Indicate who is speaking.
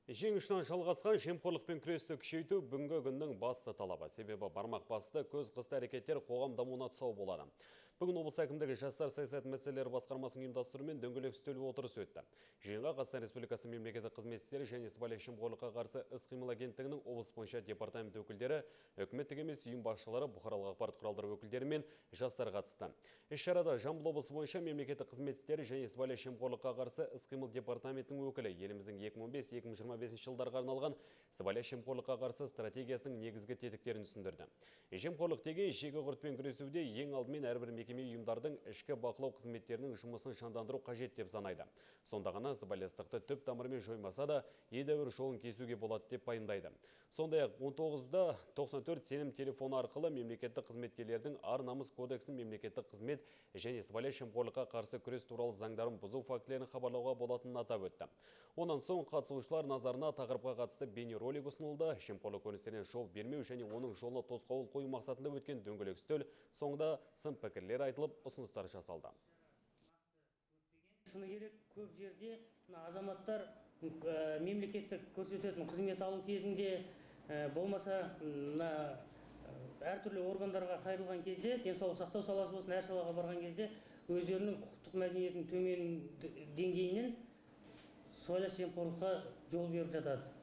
Speaker 1: Жеңішінен жалғасқан жемқорлықпен күресті күшейту бүгінгі күннің басты талабы. Себебі бармақ басты көз қысты әрекеттер қоғам дамуына тұсау болады. Бүгін облыс әкімдігі жастар саясаты мәселелері басқармасының ұйымдастыруымен дөңгелек үстел отырысы өтті. Жиынға Қазақстан Республикасы мемлекеттік қызмет істері және сыбайлас жемқорлыққа қарсы іс-қимыл агенттігінің облыс бойынша департамент өкілдері, үкіметтік емес ұйым басшылары, бұқаралық ақпарат құралдары өкілдері мен жастар қатысты. Іс-шарада Жамбыл облысы бойынша мемлекеттік қызмет істері және сыбайлас жемқорлыққа қарсы іс-қимыл департаментінің өкілі еліміздің 2015-2025 жылдарға арналған сыбайлас жемқорлыққа қарсы стратегиясының негізгі тетіктерін түсіндірді. Жемқорлық деген жеке құртпен күресуде ең алдымен әрбір мекеме ұйымдардың ішкі бақылау қызметтерінің жұмысын жандандыру қажет деп санайды. Сонда ғана сыбайластықты түп тамырымен жоймаса да, едәуір жолын кесуге болады деп пайымдайды. Сондай-ақ 19-да 94 сенім телефоны арқылы мемлекеттік қызметкерлердің ар-намыс кодексін мемлекеттік қызмет және сыбайлас жемқорлыққа қарсы күрес туралы заңдарын бұзу фактілерін хабарлауға болатынын атап өтті. Онан соң қатысушылар назарына тақырыпқа қатысты бейнеролик ұсынылды. Жемқорлық көріністеріне жол бермеу және оның жолына тосқауыл қою мақсатында өткен дөңгелек үстел соңында сын пікірлер айтылып, ұсыныстар жасалды.
Speaker 2: Шыны керек, көп жерде азаматтар мемлекеттік көрсететін қызмет алу кезінде болмаса әртүрлі органдарға қайрылған кезде, денсаулық сақтау саласы болсын, әр салаға барған кезде өздерінің құқықтық мәдениетінің төмен деңгейінен сыбайлас жемқорлыққа жол беріп жатады.